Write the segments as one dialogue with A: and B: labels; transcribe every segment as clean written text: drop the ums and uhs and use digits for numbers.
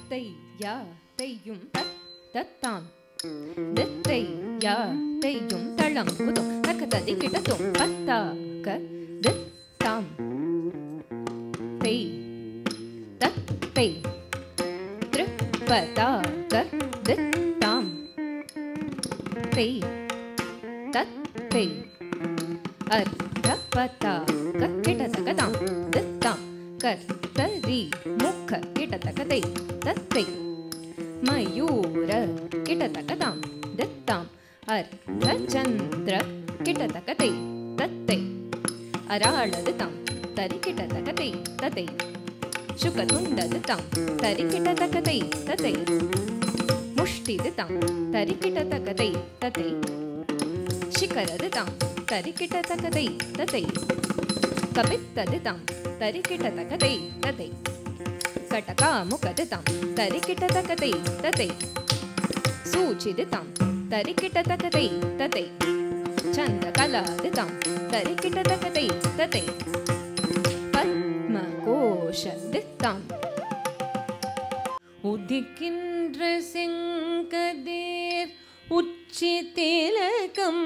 A: தத்தை யா தையும் தத்தாம் தித்தை யா தையும் தளங்குதும் தக்கததி கிட்டதும் பத்தா க தித்தாம் தை தத்தை திருப்பதா க தித்தாம் தை தத்தை அர்த்தபதா க கிட்டதகதாம் தித்தாம் கர்த்தரி முக்க கிட்டதகதை தத்தை மயூர கிட்டதகதாம் தித்தாம் அர்த்தச்சந்திர கிட்டதகதை தத்தை அராளதுதாம் தரி கிட்டதகதை தத்தை சுகதுண்டதுதாம் தரி கிட்டதகதை தத்தை முஷ்டிதுதாம் தரி கிட்டதகதை தத்தை ಶಿಖರದುತಾಂ ತರಿಕಿಟತಕದೈ ತತೈ ಕಪಿತ್ತದುತಾಂ ತರಿಕಿಟತಕದೈ ತತೈ ಕಟಕಾಮುಕದುತಾಂ ತರಿಕಿಟತಕದೈ ತತೈ ಸೂಚಿದುತಾಂ ತರಿಕಿಟತಕದೈ ತತೈ ಚಂದ್ರಕಲಾದುತಾಂ ತರಿಕಿಟತಕದೈ ತತೈ ಪದ್ಮಕೋಶದುತಾಂ
B: உதிக்கின்ற செங்கதிர் உச்சி திலகம்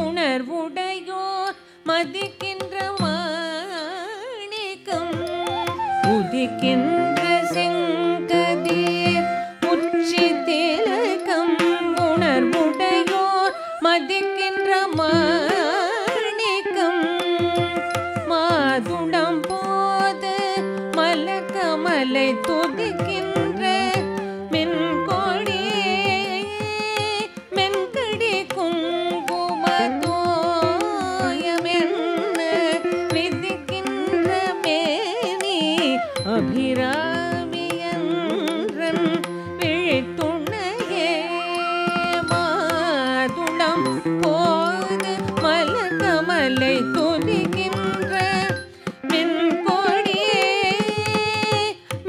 B: உணர்வுடையோர் மதிக்கின்ற மாணிக்கம் உதிக்கின்ற செங்கதிர் உச்சி திலகம் உணர்வுடையோர் மதிக்கின்ற மாணிக்கம் மாதுடம் போது மலர்கமலை துதிக்கின்ற மென்கொடி மென்கடி குங்குமத்தோயமென்ன விதிக்கின்ற மேனி அபிராமியன்றன் விழித்துணையே மாதுளம் போது மலர்கமலை துதிக்கின்ற மென்கொடியே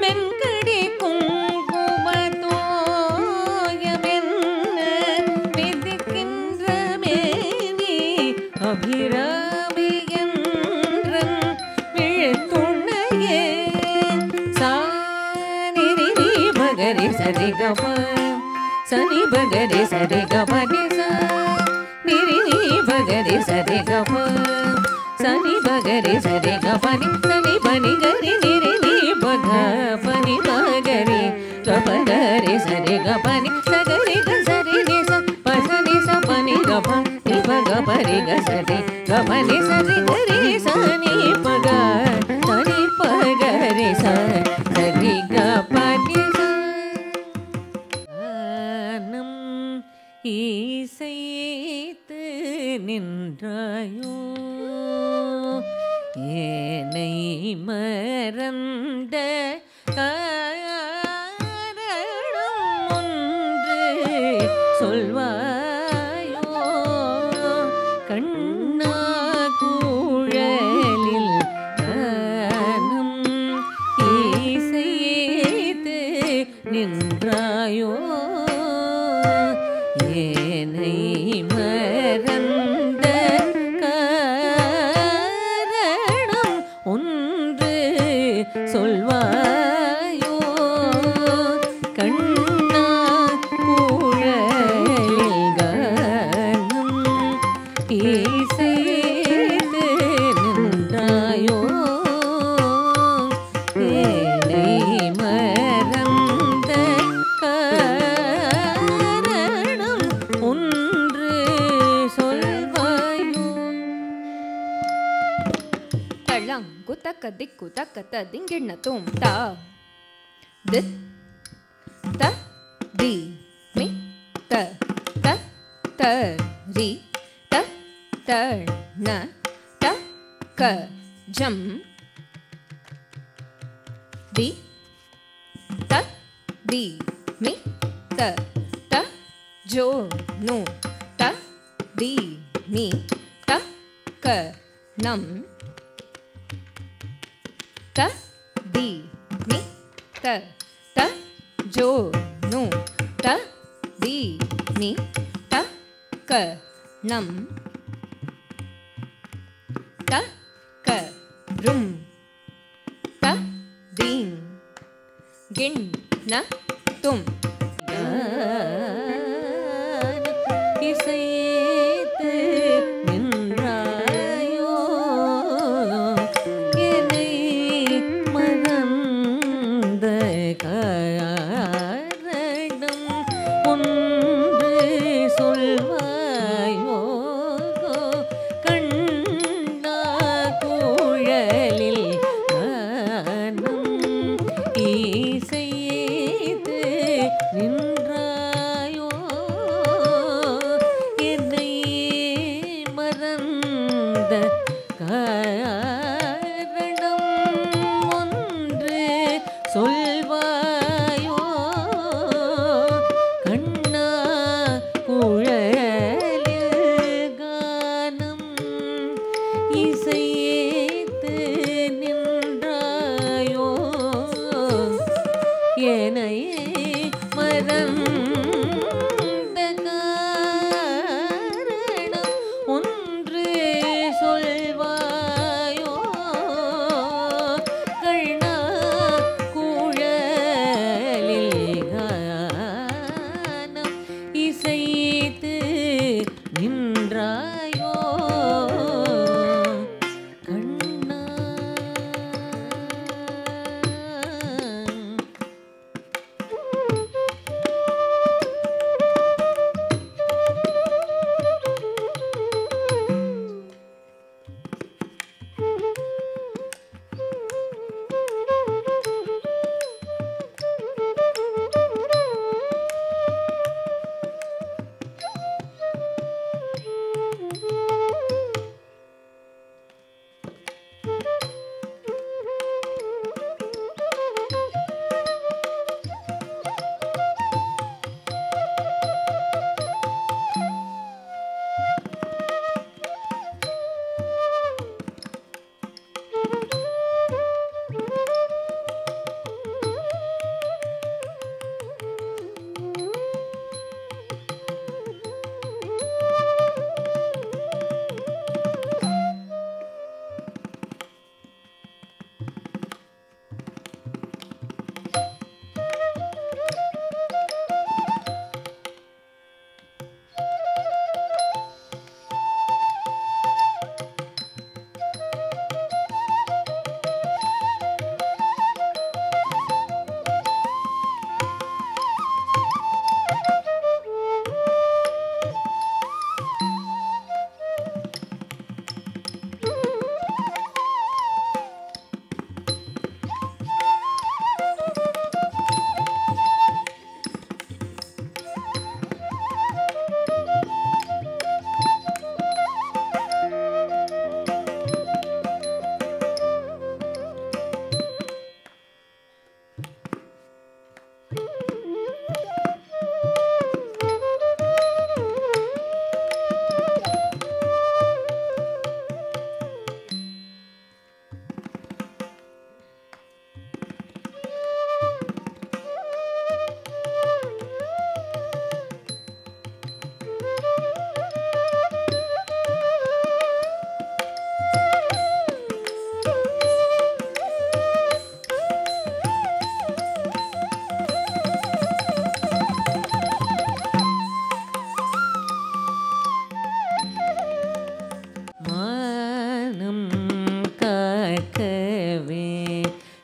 B: மென்கடி குங்குமத்தோயமென்ன விதிக்கின்ற மேனி அபிராமியன்றன் விழித்துணையே சானிரி மகரி சரிகம சனி பகரி சரிகமரி நிரி பகரி சரிகம சனி பகரி சரிகமரி சனி பனி கரி நிரி பக பனி பகரி கபகரி சரிகமரி சகரி கசரி நிச பசனி ச பனி கப நிபக பரி கசரி கமனி சரி கரி சனி பக சனி பகரி சரி கபனி சனம் இசைத்து நின்றாயோ ஏனை மறந்த காரணம் ஒன்று சொல்வாயோ கண்ணா கூழலில் கானம் இசைத்து நின்றாயோ ஏனை மறந்த காரணம் ஒன்று சொல்வாயோ கண்ணா கூழலில் கானம் இசைத்து நின்றாயோ ஏனை மறந்த காரணம் ஒன்று சொல்வாயோ
A: ತಳಂಗು ತಕ್ಕ ದಿಕ್ಕು ತಕ್ಕ ದಿಂಗಿಣ್ಣ ತೋಂ ತಾ ದಿತ್ ತ ದಿ ಮಿ ತ ತ ತ ರಿ ತ ತ ನ ತ ಕ ಜಂ ದಿ ತ ದಿ ಮಿ ತ ತ ಜೋ ನು ತ ದಿ ಮಿ ತ ಕ ನಂ ತ ದಿ ಮಿ ತ ತ ಜೋ ನು ತ ದಿ ಮಿ ತ ಕ ನಂ ತ ಕ ರುಂ ತ ದೀಂ ಗಿಣ್ ನ தும்
B: இசைத்து நின்றாயோ என்னை மறந்த காரணம் ஒன்று சொல்வாயோ கண்ணா குழலில் கானம் இசைத்து நின்றாயோ என்னை மறந்த காரணம் ஒன்று சொல்வாயோ கண்ணா குழலில் கானம் இசைத்து நின்றாயோ என்னை மறந்த காரணம் ஒன்று சொல்வாயோ கண்ணா குழலில் கானம் இசைத்து நின்றாயோ கண்ணா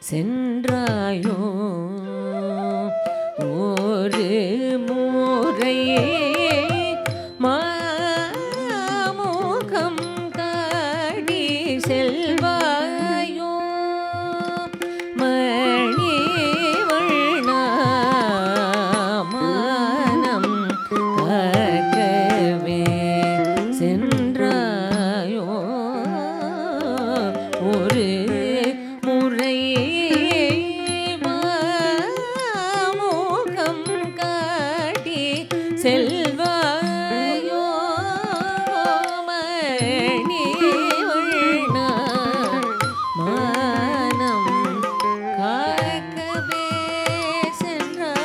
B: சென்றாயோ ஒரு முறையே மாமுகம் காடி செல்வாயோ மணிவண்ணா மனம் காக்கவே சென்றாயோ ஒரு முறையே மாமுகம் காட்டி செல்வாயோ மணிவண்ணா மனம் காக்கவே சென்றாயோ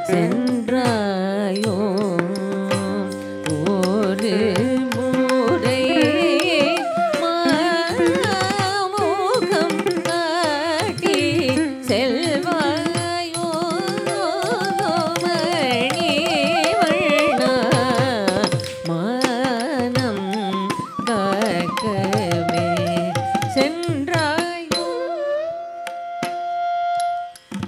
B: சென்றாயோ ஒரு முறை மாமுகம் காட்டி செல்வாயோ மணிவண்ணா மானம் காக்கவே சென்றாயோ.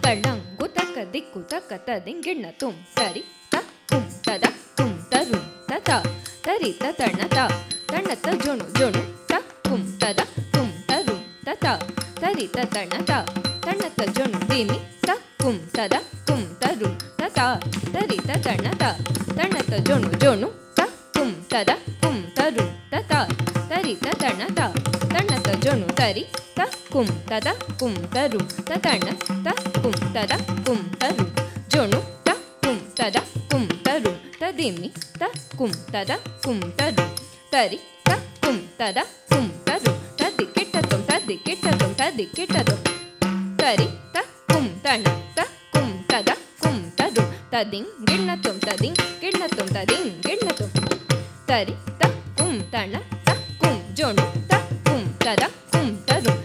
A: தளங்கு தக்க திக்கு தக்க ததிங்கிண்ண தும் தரி தக்கும் தத கும் தரும் ததா தரி தணதா தணத்த ஜொணு ஜொணு தக்கும் தத கும் தரும் ததா தரி தணதா தணத்த ஜொணு திமி தக்கும் தத கும் தரும் ததா தரி தணதா தணத்த ஜொணு ஜொணு தக்கும் தத கும் தரும் ததா தரி தணதா தணத்த ஜொணு தரி தக்கும் தத கும் தரும் ததண தக்கும் தத கும் தரும் ஜொணு தக்கும் தத கும் தரும் ததிமி தக்கும் தத கும் தரும் தரி தக்கும் தத கும் தரும் ததி கிட்டதும் ததி கிட்டதும் ததி கிட்டதும் தரி தக்கும் தண தக்கும் தத கும் தரும் ததிங் கிண்ணத்தும் ததிங் கிண்ணத்தும் ததிங் கிண்ணத்தும் தரி தக்கும் தண தக்கும் ஜொணு தக்கும் தத கும் தரும்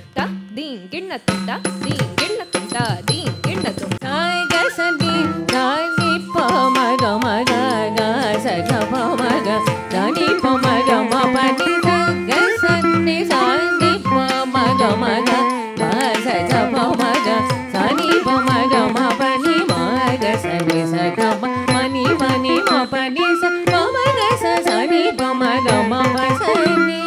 A: தீங் கிண்ணத்தும் தீங் கிண்ணத்தும் தீங் கிண்ணத்தும்
B: தாய்க சனி தானி பமக மக சக பமக தானி பமக மபனி சக சனி சானி பமக மக சக பமக சானி பமக மபனி மக சனி சக மணி மணி மபனி ச பமக சனி பமக மப சனி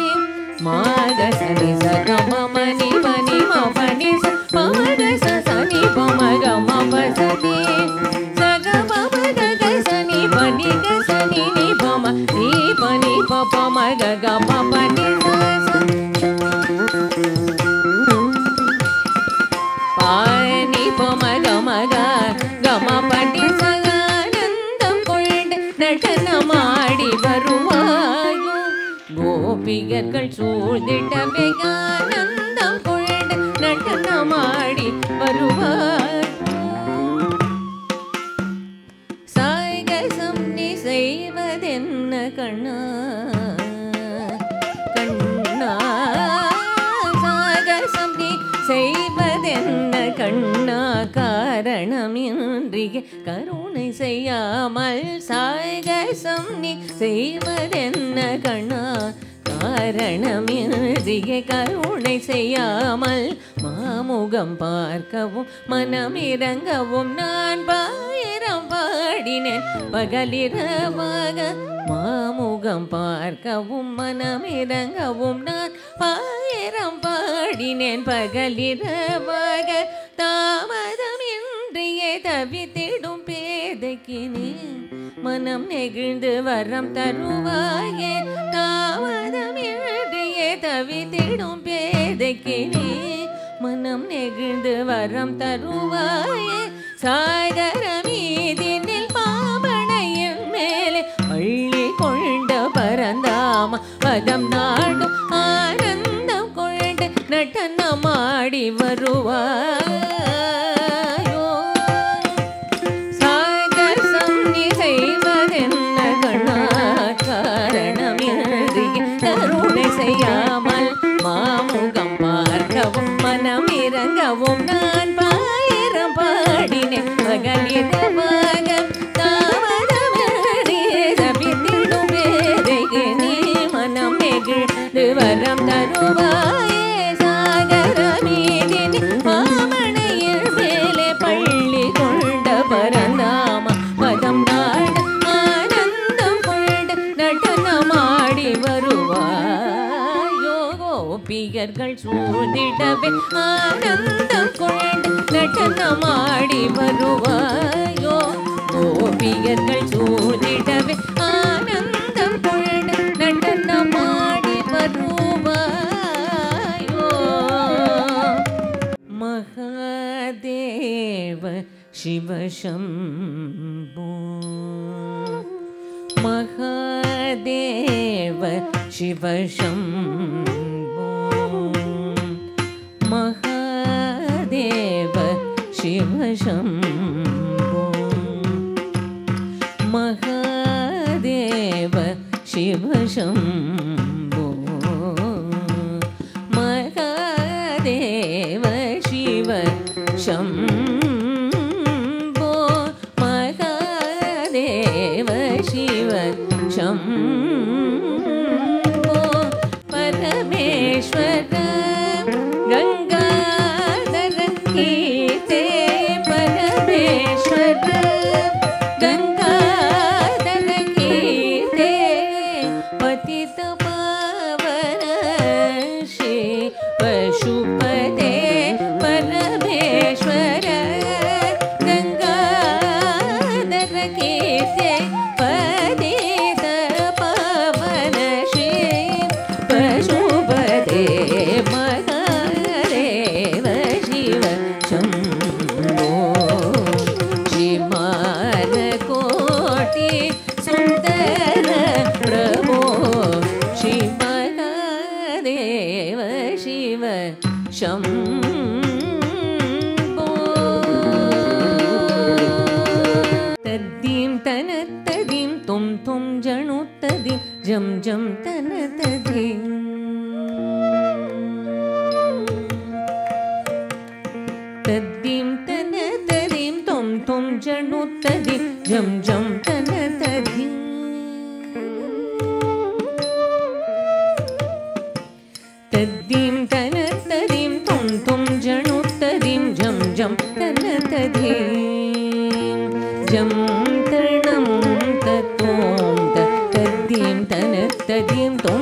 B: மக சனி சக மணி மணி மபனி ச பமக சனி பமக மப சனி சக பமக சனி பனி சனி ni பம ni பனி பமக க பனி பானி பமக மக கம பனி சகானந்தம் கொண்டு நடனமாடி வருவாயோ கோபிகர்கள் சூழ்ந்திடவே ஆனந்தம் கொண்டு நடனமாடி வருவாயோ சாய்கசம் நீ செய்வதென்ன கண்ணா கண்ணா சாகசம் நீ செய்வதென்ன கண்ணா காரணமின்றிய கருணை செய்யாமல் சாகசம் நீ செய்வதென்ன கண்ணா காரணமின்றிய கருணை செய்யாமல் மாமுகம் பார்க்கவும் மனமிறங்கவும் நான் பாயிரம் பாடினேன் பகலிரவாக மாமுகம் பார்க்கவும் மனமிறங்கவும் நான் பாயிரம் பாடினேன் பகலிரவாக தாமதமின்றியே தவித்திடும் பேதைக்கு நீ மனம் நெகிழ்ந்து வரம் தருவாயே தாமதமின்றியே தவித்திடும் பேதைக்கு நீ மனம் நெகிழ்ந்து வரம் தருவாயே சாகர மீதினில் பாமணையின் மேலே பள்ளி கொண்ட பரந்தாம பதம் நாடும் ஆனந்தம் கொண்டு நடனமாடி வருவாயோ சாகசம் நீ செய்வதென்ன கண்ணா காரணமின்றிய கருணை செய்யாமல் மாமுகம் பார்க்கவும் மனம் இறங்கவும் நான் பாயிரம் பாடினேன் பகலிரவாக தாமதமின்றியே தவித்திடும் பேதைக்கு நீ மனம் நெகிழ்ந்து வரம் தருவாயே சாகர மீதினி மாமணையில் மேலே பள்ளி கொண்ட பரந்தாம பதம் நாடு ஆனந்தம் கொண்டு நடனமாடி வருவாயோ கோபிகர்கள் சூழ்ந்திடவே ஆனந்தம் கொண்டு நடனமாடி வருவாயோ கோபிகர்கள் சூழ்ந்திடவே ஆனந்தம் கொண்டு நடனமாடி வருவாயோ மகாதேவ சிவசம்போ மகாதேவ சிவசம்போ மகாதேவ சிவசம்போ महादेव शिव शम्भो महादेव शिव शम्भो महादेव शिव शम्भो परमेश्वर गंगाधर कीर्ते परमेश्वर गंगाधर कीर्ते पतित पावन शिव पशुपते परमेश्वर गंगाधर कीर्ते पतित पावन शिव पशुपते महादेव शिव शम्भो श्रीमान कोटि सुंदर प्रभो श्री महादेव शिव शम्भो तद्दीं तन तदीं तुम जणु तदीं जम जम तन तदीं तद्दीं तन तदीं तुम जणु तदीं जम जम तन तदीं तद्दीं तन तदीं तुम जणु तदीं जम जम तन तदीं जम तरणं ततों तद्दीं तन तदीं तुम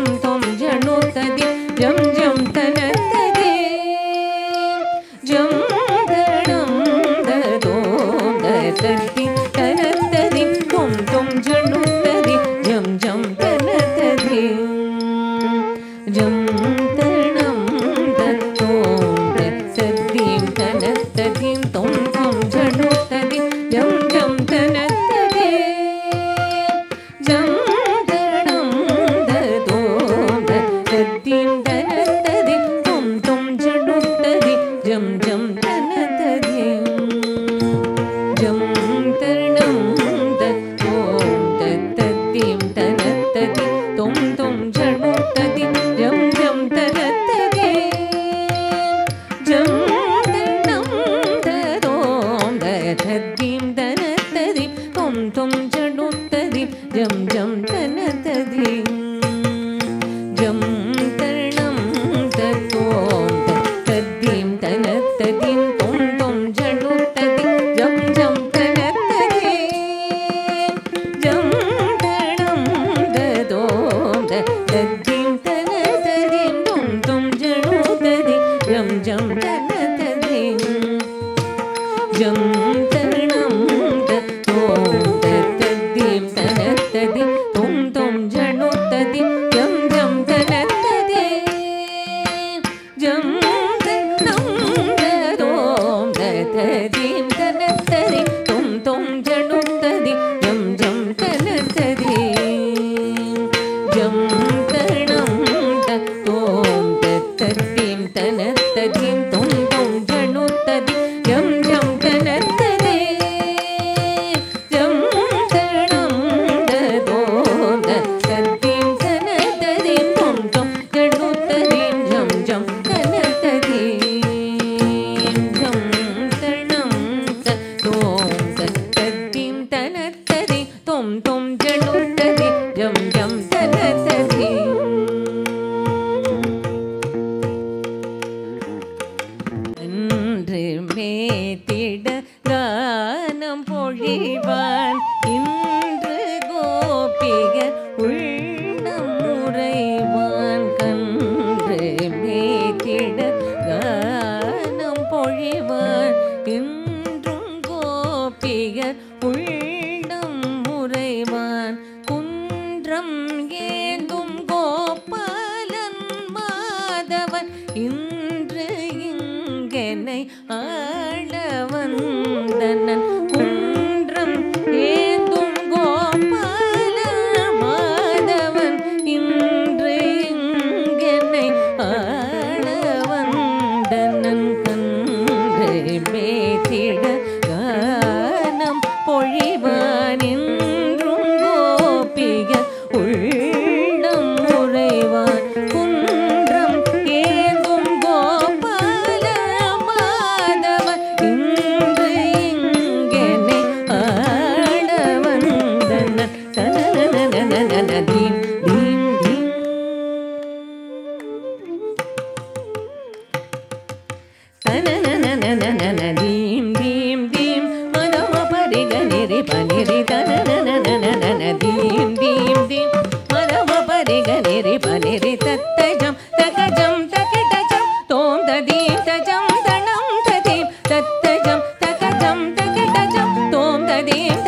B: जणु तदीं जम जम तन तदीं जम तरणं ततों तद्दीं तन तदीं तुम जणु तदीं जम जम तन तदीं जम तरणं ततों तद्दीं तन तदीं तुम जणु तदीं जम जम तन तदीं जम तरणं ततों तद्दीं तन तदीं तुम जणु तदीं जम जम तन तदीं जम तरणं ततों तद्दीं तन तदीं तुम जणु तदीं जम जम तन तदीं जम तरणं ततों तद्दीं तन तदीं तुम जणु तदीं जम जम तन तदीं जम तरणं ततों तद्दीं तन तदीं तुम जणु तदीं जम जम तन तदीं जम तरणं ततों तद्दीं तन तदीं तुम जणु तदीं जम जम तन तदीं जम तरणं ततों तद्दीं तन तदीं तुम जणु तदीं जम जम तन तदीं जम तरणं ततों तद्दीं तन तदीं तुम जणु तदीं जम जम तन तदीं जम तरणं ततों तद्दीं तन तदीं तुम जणु तदीं जम जम तन तदीं जम तरणं ततों तद्दीं तन तदीं तुम जणु तदीं जम जम तन तदीं जम तरणं ततों तद्दीं तन तदीं तुम जणु तदीं जम जम तन तदीं அன்று மேத்திட கானம் பொழிவான் இன்று கோபிகர் உள்ளம் உறைவான் கன்று மேத்திட கானம் பொழிவான் இன்றும் கோபிகர் உள்ளம் உறைவான் குன்றம் ஏந்தும் கோபாலன் மாதவன் இன்று இங்கெனை ஆள வந்தனன் குன்றம் ஏந்தும் கோபால மாதவன் இன்று இங்கெனை ஆள வந்தனன் கன்று மேத்திட கானம் பொழிவான் இன்று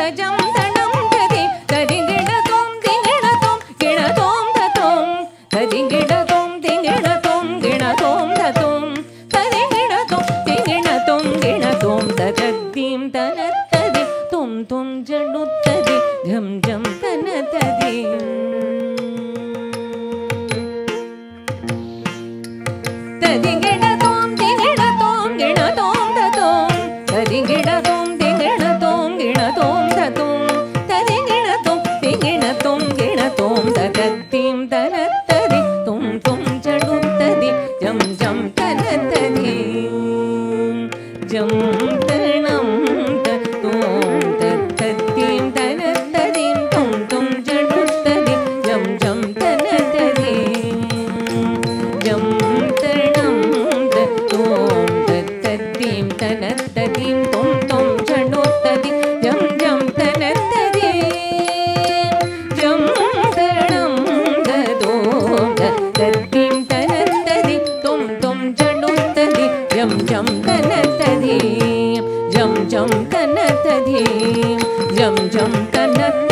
B: தஜம் தனம் ததி ததிங்கிடதோம் திங்கிடதோம் கிணதோம் ததோம் ததிங்கிடதோம் திங்கிடதோம் கிணதோம் ததோம் ததிங்கிடதோம் திங்கிடதோம் கிணதோம் ததத்தீம் தனத்ததி தும் தும் ஜடுத்ததி ஜம் ஜம் தனத்ததி ததிங்கிடதோம் திங்கிடதோம் கிணதோம் ததோம் ததிங்கிடதோம் திங்கிடதோம் கிணதோம் ததோம் ததிங்கிடதோம் திங்கிடதோம் கிணதோம் ததத்தீம் தனத்ததி தும் தும் ஜடுத்ததி ஜம் ஜம் தனத்ததி ஜம் தனம் ததோம் தத்தீம் தனத்ததிம் தும் தும் ஜடுத்ததி ஜம் ஜம் தனத்ததி ஜம் தனம் ததோம் தத்தீம் தனத்ததிம் தும் தும் ஜடுத்ததி ஜம் ஜம் தனத்ததி ஜம் தனம் ததோம் தத்தீம் தனத்ததி தும் தும் ஜடுத்ததி ஜம் ஜம் தனத்ததி ஜம் ஜம் தனத்ததி ஜம் ஜம் தனத்ததி